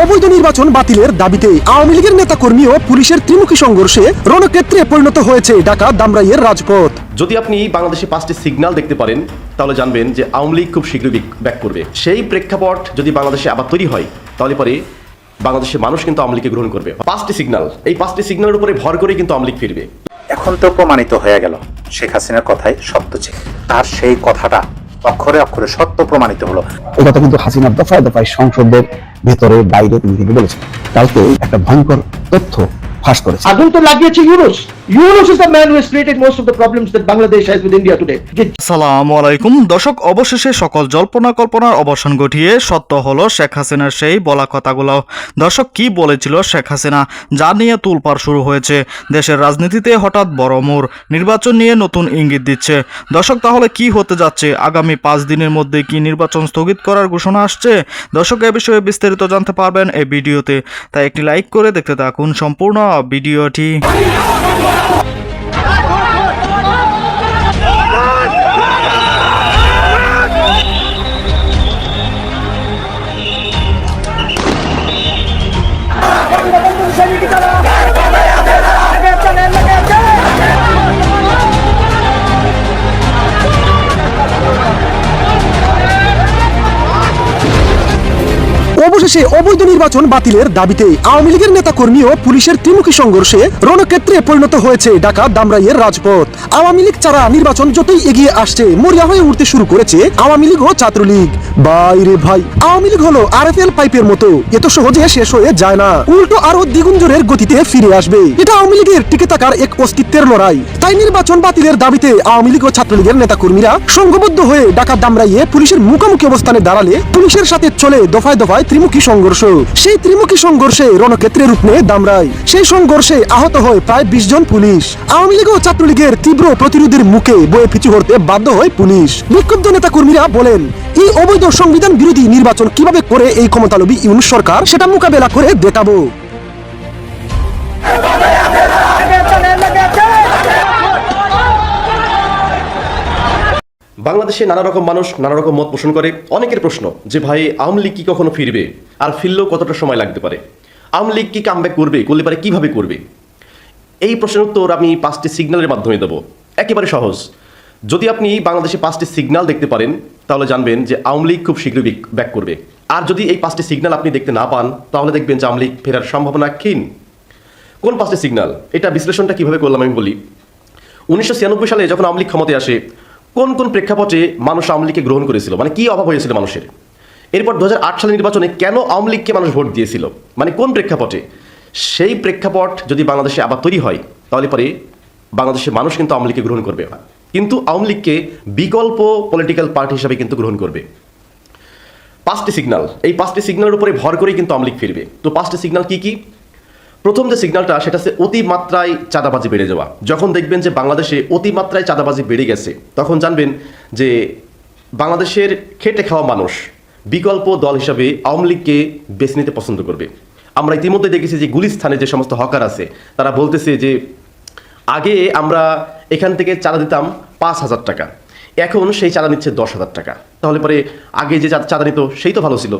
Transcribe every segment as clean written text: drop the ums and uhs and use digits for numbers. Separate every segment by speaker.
Speaker 1: অবৈধ নির্বাচন বাতিলের দাবিতে আওয়ামী লীগের নেতাকর্মী ও পুলিশের ত্রিমুখী সংঘর্ষে রণক্ষেত্রে পরিণত হয়েছে ঢাকা ধামরাইয়ের রাজপথ।
Speaker 2: যদি আপনি বাংলাদেশে 5টি সিগন্যাল দেখতে পারেন তাহলে জানবেন যে আওয়ামী লীগ খুব শীঘ্রই ব্যাক করবে। সেই প্রেক্ষাপট যদি বাংলাদেশে আবার তৈরি হয় তাহলে পরে বাংলাদেশের মানুষ কিন্তু আওয়ামী লীগকে গ্রহণ করবে। 5টি সিগন্যাল, এই 5টি সিগন্যালের উপরে ভর করেই কিন্তু আওয়ামী লীগ ফিরবে।
Speaker 3: এখন তো প্রমাণিত হয়ে গেল শেখ হাসিনার কথাই সত্য ছিল, তার সেই কথাটা অক্ষরে অক্ষরে সত্য প্রমাণিত হলো।
Speaker 4: এই কথা কিন্তু হাসিনা দফায় দফায় সংসদের ভেতরে বাইরে তিনি কিন্তু বলেছেন। কালকে একটা ভয়ঙ্কর তথ্য ফাঁস করেছে।
Speaker 5: আগুন তো লাগিয়েছে Yunus. Yunus is the man who has created most of the problems that Bangladesh has with India today.
Speaker 6: আসসালামু আলাইকুম দর্শক, অবশেষে সকল জল্পনা কল্পনার অবসান ঘটিয়ে সত্য হলো শেখ হাসিনার সেই বলা কথাগুলো। দর্শক, কি বলেছিল শেখ হাসিনা, যা নিয়ে তোলপাড় শুরু হয়েছে। দেশের রাজনীতিতে হঠাৎ বড় মোড়, নির্বাচন নিয়ে নতুন ইঙ্গিত দিচ্ছে। দর্শক, তাহলে কি হতে যাচ্ছে? আগামী 5 দিনের মধ্যে কি নির্বাচন স্থগিত করার ঘোষণা আসছে? দর্শক, এ বিষয়ে বিস্তারিত জানতে পারবেন এই ভিডিওতে, তাই একটি লাইক করে দেখতে থাকুন সম্পূর্ণ ভিডিওটি।
Speaker 1: অবশেষে অবৈধ নির্বাচন বাতিলের দাবিতে আওয়ামী লীগের নেতাকর্মী ও পুলিশের ত্রিমুখী সংঘর্ষে রণক্ষেত্রে পরিণত হয়েছে ঢাকা ধামরাইয়ের রাজপথ। আওয়ামী লীগ ছাড়া নির্বাচন যতই এগিয়ে আসছে, মরিয়া হয়ে উঠতে শুরু করেছে আওয়ামী লীগ ও ছাত্রলীগ। বাইরে ভাই, আওয়ামী লীগ হলো আরএফএল পাইপের মতো, এত সহজে শেষ হয়ে যায় না, উল্টো আরো দ্বিগুণ জোরের গতিতে ফিরে আসবে। এটা আওয়ামী লীগের টিকে থাকার এক অস্তিত্বের লড়াই। তাই নির্বাচন বাতিলের দাবিতে আওয়ামী লীগ ও ছাত্রলীগের নেতাকর্মীরা সংঘবদ্ধ হয়ে ঢাকা ধামরাইয়ে পুলিশের মুখোমুখি অবস্থানে দাঁড়ালে পুলিশের সাথে চলে দফায় দফায় ত্রিমুখী সংঘর্ষ। সেই ত্রিমুখী সংঘর্ষে রণক্ষেত্রে রূপ নেয় ধামরাই। সেই সংঘর্ষে আহত হয় প্রায় 20 জন পুলিশ। আওয়ামী লীগ ও ছাত্রলীগের তীব্র প্রতিরোধের মুখে বয়ে পিছু হতে বাধ্য হয় পুলিশ। বিক্ষুব্ধ নেতাকর্মীরা বলেন, এই অবৈধ সংবিধান বিরোধী নির্বাচন কিভাবে করে এই ক্ষমতালোভী ইউনূস সরকার সেটা মোকাবেলা করে দেখাবো।
Speaker 2: বাংলাদেশে নানা রকম মানুষ নানা রকম মত পোষণ করে। অনেকের প্রশ্ন যে ভাই, আওয়ামী লীগ কি কখনো ফিরবে, আর ফিরলেও কতটা সময় লাগতে পারে? আওয়ামী লীগ কি কামব্যাক করবে, করলে পারে কিভাবে করবে? এই প্রশ্নের উত্তর আমি 5টি সিগন্যালের মাধ্যমে দেবো। একেবারে সহজ। যদি আপনি বাংলাদেশে 5টি সিগন্যাল দেখতে পারেন তাহলে জানবেন যে আওয়ামী লীগ খুব শীঘ্রই ব্যাক করবে। আর যদি এই 5টি সিগন্যাল আপনি দেখতে না পান তাহলে দেখবেন যে আওয়ামী লীগ ফেরার সম্ভাবনা ক্ষীণ। কোন 5টি সিগন্যাল? এটা বিশ্লেষণটা কিভাবে করলাম আমি বলি। 1996 সালে যখন আওয়ামী লীগ ক্ষমতায় আসে, কোন কোন প্রেক্ষাপটে মানুষ আওয়ামী লীগকে গ্রহণ করেছিল, মানে কি অভাব হয়েছিল মানুষের? এরপর 2008 সালের নির্বাচনে কেন আওয়ামী লীগকে মানুষ ভোট দিয়েছিল, মানে কোন প্রেক্ষাপটে? সেই প্রেক্ষাপট যদি বাংলাদেশে আবার তৈরি হয় তাহলে পরে বাংলাদেশের মানুষ কিন্তু আওয়ামী লীগকে গ্রহণ করবে, কিন্তু আওয়ামী লীগকে বিকল্প পলিটিক্যাল পার্টি হিসাবে কিন্তু গ্রহণ করবে। 5টি সিগন্যাল, এই 5টি সিগন্যালের উপরে ভর করেই কিন্তু আওয়ামী লীগ ফিরবে। তো 5টি সিগন্যাল কি কি? প্রথম যে সিগন্যালটা সেটা হচ্ছে অতিমাত্রায় চাঁদাবাজি বেড়ে যাওয়া। যখন দেখবেন যে বাংলাদেশে অতিমাত্রায় চাঁদাবাজি বেড়ে গেছে তখন জানবেন যে বাংলাদেশের খেটে খাওয়া মানুষ বিকল্প দল হিসাবে আওয়ামী লীগকে বেছে নিতে পছন্দ করবে। আমরা ইতিমধ্যে দেখেছি যে গুলিস্থানে যে সমস্ত হকার আছে তারা বলতেছে যে আগে আমরা এখান থেকে চাঁদা দিতাম 5,000 টাকা, এখন সেই চাঁদা নিচ্ছে 10,000 টাকা। তাহলে পরে আগে যে চাঁদা নিত সেই তো ভালো ছিল।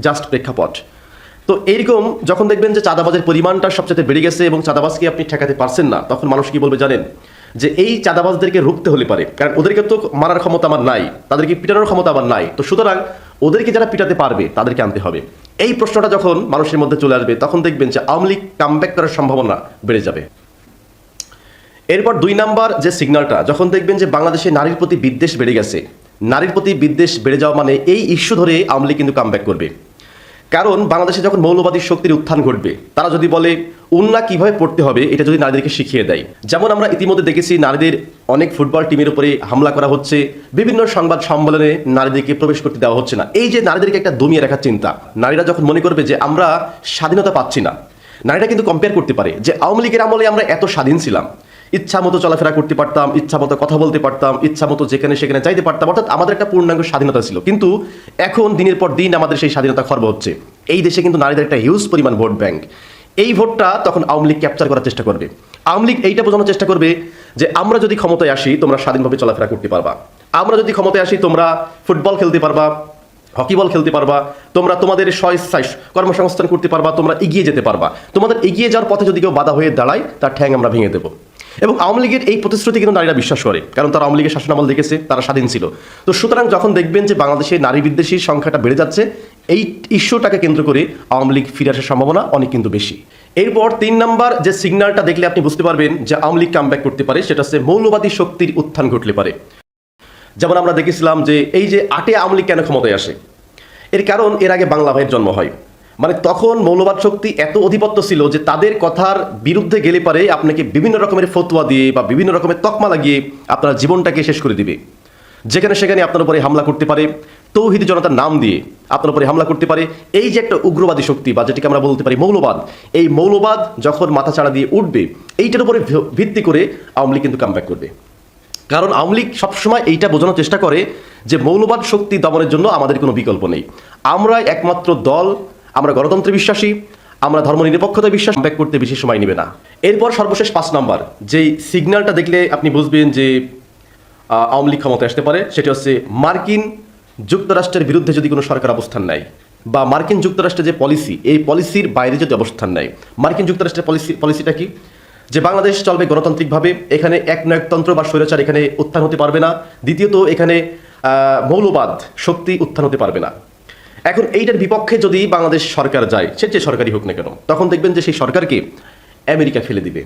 Speaker 2: জাস্ট প্রেক্ষাপট। তো এইরকম যখন দেখবেন যে চাঁদাবাজের পরিমাণটা সবচেয়ে বেড়ে গেছে এবং চাঁদাবাজকে আপনি ঠেকাতে পারছেন না, তখন মানুষ কি বলবে জানেন? যে এই চাঁদাবাজদেরকে রুখতে হলে পারে, কারণ ওদেরকে তো মারার ক্ষমতা আমার নাই, তাদেরকে পিটানোর ক্ষমতা আমার নাই, তো সুতরাং ওদেরকে যারা পিটাতে পারবে তাদেরকে আনতে হবে। এই প্রশ্নটা যখন মানুষের মধ্যে চলে আসবে তখন দেখবেন যে আওয়ামী লীগ কামব্যাক করার সম্ভাবনা বেড়ে যাবে। এরপর 2 নাম্বার যে সিগন্যালটা, যখন দেখবেন যে বাংলাদেশে নারীর প্রতি বিদ্বেষ বেড়ে গেছে, নারীর প্রতি বিদ্বেষ বেড়ে যাওয়া মানে এই ইস্যু ধরে আওয়ামী লীগ কিন্তু কামব্যাক করবে। কারণ বাংলাদেশে যখন মৌলবাদী শক্তির উত্থান ঘটবে, তারা যদি বলে উন্না কিভাবে পড়তে হবে এটা যদি নারীদেরকে শিখিয়ে দেয়, যেমন আমরা ইতিমধ্যে দেখেছি নারীদের অনেক ফুটবল টিমের উপরে হামলা করা হচ্ছে, বিভিন্ন সংবাদ সম্মেলনে নারীদেরকে প্রবেশ করতে দেওয়া হচ্ছে না। এই যে নারীদেরকে একটা দমিয়ে রাখার চিন্তা, নারীরা যখন মনে করবে যে আমরা স্বাধীনতা পাচ্ছি না, নারীরা কিন্তু কম্পেয়ার করতে পারে যে আওয়ামী লীগের আমলে আমরা এত স্বাধীন ছিলাম, ইচ্ছা মতো চলাফেরা করতে পারতাম, ইচ্ছা মতো কথা বলতে পারতাম, ইচ্ছা মতো যেখানে সেখানে চাইতে পারতাম, অর্থাৎ আমাদের একটা পূর্ণাঙ্গ স্বাধীনতা ছিল। কিন্তু এখন দিনের পর দিন আমাদের সেই স্বাধীনতা খর্ব হচ্ছে। এই দেশে কিন্তু নারীদের একটা হিউজ পরিমাণ ভোট ব্যাংক। এই ভোটটা তখন আওয়ামী লীগ ক্যাপচার করার চেষ্টা করবে। আওয়ামী লীগ এইটা বোঝানোর চেষ্টা করবে যে আমরা যদি ক্ষমতায় আসি তোমরা স্বাধীনভাবে চলাফেরা করতে পারবা, আমরা যদি ক্ষমতায় আসি তোমরা ফুটবল খেলতে পারবা, হকি বল খেলতে পারবা, তোমরা তোমাদের স্বইচ্ছায় কর্মসংস্থান করতে পারবা, তোমরা এগিয়ে যেতে পারবা। তোমাদের এগিয়ে যাওয়ার পথে যদি কেউ বাধা হয়ে দাঁড়ায়, তার ঠ্যাং আমরা ভেঙে দেবো। এবং আওয়ামী লীগের এই প্রতিশ্রুতি কিন্তু নারীরা বিশ্বাস করে, কারণ তারা আওয়ামী লীগের শাসনামল দেখেছে, তারা স্বাধীন ছিল। তো সুতরাং যখন দেখবেন যে বাংলাদেশে নারী বিদ্বেষীর সংখ্যাটা বেড়ে যাচ্ছে, এই ইস্যুটাকে কেন্দ্র করে আওয়ামী লীগ ফিরে আসার সম্ভাবনা অনেক কিন্তু বেশি। এরপর 3 নাম্বার যে সিগন্যালটা দেখলে আপনি বুঝতে পারবেন যে আওয়ামী লীগ কামব্যাক করতে পারে, সেটা হচ্ছে মৌলবাদী শক্তির উত্থান ঘটলে পারে। যেমন আমরা দেখেছিলাম যে এই যে 8 আওয়ামী লীগ কেন ক্ষমতায় আসে, এর কারণ এর আগে বাংলা ভাইয়ের জন্ম হয়। মানে তখন মৌলবাদ শক্তি এত অধিপত্য ছিল যে তাদের কথার বিরুদ্ধে গেলে পারে আপনাকে বিভিন্ন রকমের ফতোয়া দিয়ে বা বিভিন্ন রকমের তকমা লাগিয়ে আপনার জীবনটাকে শেষ করে দিবে। যেখানে সেখানে আপনার উপরে হামলা করতে পারে, তৌহিদি জনতার নাম দিয়ে আপনার উপরে হামলা করতে পারে। এই যে একটা উগ্রবাদী শক্তি বা যেটাকে আমরা বলতে পারি মৌলবাদ, এই মৌলবাদ যখন মাথাচাড়া দিয়ে উঠবে, এইটার উপরে ভিত্তি করে আওয়ামী লীগ কিন্তু কামব্যাক করবে। কারণ আওয়ামী লীগ সবসময় এইটা বোঝানোর চেষ্টা করে যে মৌলবাদ শক্তি দমনের জন্য আমাদের কোনো বিকল্প নেই, আমরা একমাত্র দল, আমরা গণতন্ত্রে বিশ্বাসী, আমরা ধর্মনিরপেক্ষতায় বিশ্বাস, কামব্যাক করতে বেশি সময় নেবে না। এরপর সর্বশেষ 5 নাম্বার যেই সিগন্যালটা দেখলে আপনি বুঝবেন যে আওয়ামী লীগ ক্ষমতায় আসতে পারে, সেটা হচ্ছে মার্কিন যুক্তরাষ্ট্রের বিরুদ্ধে যদি কোনো সরকার অবস্থান নেয়, বা মার্কিন যুক্তরাষ্ট্রের যে পলিসি, এই পলিসির বাইরে যদি অবস্থান নেয়। মার্কিন যুক্তরাষ্ট্রের পলিসিটা কি? যে বাংলাদেশ চলবে গণতান্ত্রিকভাবে, এখানে একনায়কতন্ত্র বা স্বৈরাচার এখানে উত্থান হতে পারবে না। দ্বিতীয়ত, এখানে মৌলবাদ শক্তি উত্থান হতে পারবে না। এখন এইটার বিপক্ষে যদি বাংলাদেশ সরকার যায়, সে যে সরকারই হোক না কেন, তখন দেখবেন যে সেই সরকারকে আমেরিকা ফেলে দিবে।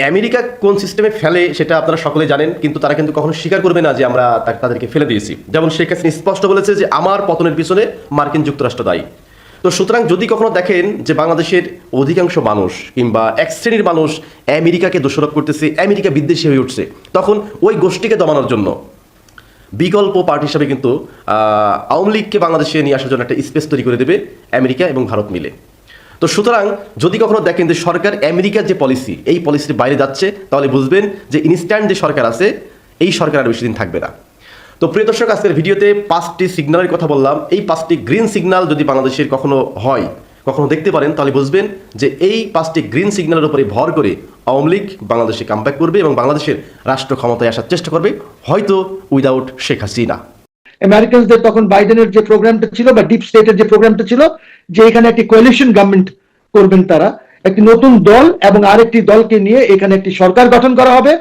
Speaker 2: আমেরিকা কোন সিস্টেমে ফেলে সেটা আপনারা সকলে জানেন, কিন্তু তারা কিন্তু কখনো স্বীকার করবে না যে আমরা তাদেরকে ফেলে দিয়েছি। যেমন শেখ হাসিনা স্পষ্ট বলেছে যে আমার পতনের পিছনে মার্কিন যুক্তরাষ্ট্র দায়ী। তো সুতরাং যদি কখনো দেখেন যে বাংলাদেশের অধিকাংশ মানুষ কিংবা এক শ্রেণীর মানুষ আমেরিকাকে দোষারোপ করতেছে, আমেরিকা বিদ্বেষী হয়ে উঠছে, তখন ওই গোষ্ঠীকে দমানোর জন্য বিকল্প পার্টি হিসাবে কিন্তু আওয়ামী লীগকে বাংলাদেশে নিয়ে আসার জন্য একটা স্পেস তৈরি করে দেবে আমেরিকা এবং ভারত মিলে। তো সুতরাং যদি কখনো দেখেন যে সরকার আমেরিকার যে পলিসি, এই পলিসির বাইরে যাচ্ছে, তাহলে বুঝবেন যে ইনস্ট্যান্ট যে সরকার আছে, এই সরকার আর বেশি দিন থাকবে না। তো প্রিয় দর্শক, আজকের ভিডিওতে 5টি সিগন্যালের কথা বললাম। এই 5টি গ্রিন সিগন্যাল যদি বাংলাদেশের কখনো হয়, কখনো দেখতে পারেন, তাহলে বুঝবেন যে এই 5টি গ্রিন সিগন্যালের উপরে ভর করে আওয়ামী লীগ বাংলাদেশে কামব্যাক করবে এবং বাংলাদেশের রাষ্ট্র ক্ষমতায় আসার চেষ্টা করবে, হয়তো উইদাউট শেখ হাসিনা।
Speaker 5: আমেরিকানসদের তখন বাইডেনের যে প্রোগ্রামটা ছিল বা ডিপ স্টেটের যে প্রোগ্রামটা ছিল, যে এখানে একটি কোয়ালিশন গভর্নমেন্ট করবেন তারা, একটি নতুন দল এবং আরেকটি দলকে নিয়ে এখানে একটি সরকার গঠন করা হবে।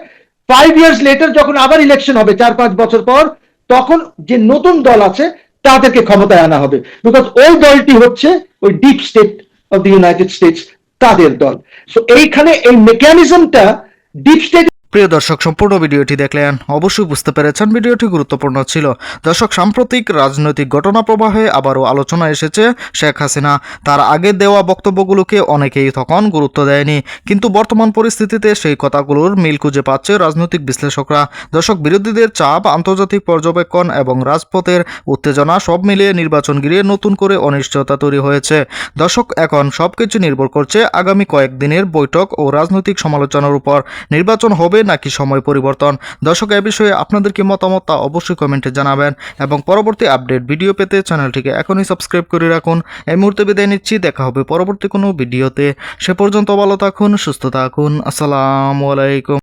Speaker 5: 5 ইয়ার্স লেটার যখন আবার ইলেকশন হবে 4-5 বছর পর, তখন যে নতুন দল আছে তাদেরকে ক্ষমতায় আনা হবে, বিকজ ওই দলটি হচ্ছে ওই deep state of the United states, তাদের দল। সো এইখানে এই মেকানিজমটা ডিপ স্টেট।
Speaker 6: প্রিয় দর্শক, সম্পূর্ণ ভিডিওটি দেখলেন, অবশ্যই বুঝতে পেরেছেন ভিডিওটি গুরুত্বপূর্ণ ছিল। দর্শক, সাম্প্রতিক রাজনৈতিক ঘটনা প্রবাহে আবারও আলোচনা এসেছে শেখ হাসিনা। তার আগে দেওয়া বক্তব্যগুলোকে অনেকেই তখন গুরুত্ব দেয়নি, কিন্তু বর্তমান পরিস্থিতিতে সেই কথাগুলোর মিল খুঁজে পাচ্ছে রাজনৈতিক বিশ্লেষকরা। দর্শক, বিরোধীদের চাপ, আন্তর্জাতিক পর্যবেক্ষণ এবং রাজপথের উত্তেজনা সব মিলিয়ে নির্বাচন ঘিরে নতুন করে অনিশ্চয়তা তৈরি হয়েছে। দর্শক, এখন সবকিছু নির্ভর করছে আগামী কয়েকদিনের বৈঠক ও রাজনৈতিক সমালোচনার উপর। নির্বাচন হবে নাকি সময় পরিবর্তন? দর্শক, এ বিষয়ে আপনাদের কি মতামত তা অবশ্যই কমেন্টে জানাবেন এবং পরবর্তী আপডেট ভিডিও পেতে চ্যানেলটিকে এখনই সাবস্ক্রাইব করে রাখুন। এই মুহূর্তে বিদায় নিচ্ছি, দেখা হবে পরবর্তী কোনো ভিডিওতে। সে পর্যন্ত ভালো থাকুন, সুস্থ থাকুন। আসসালামু আলাইকুম।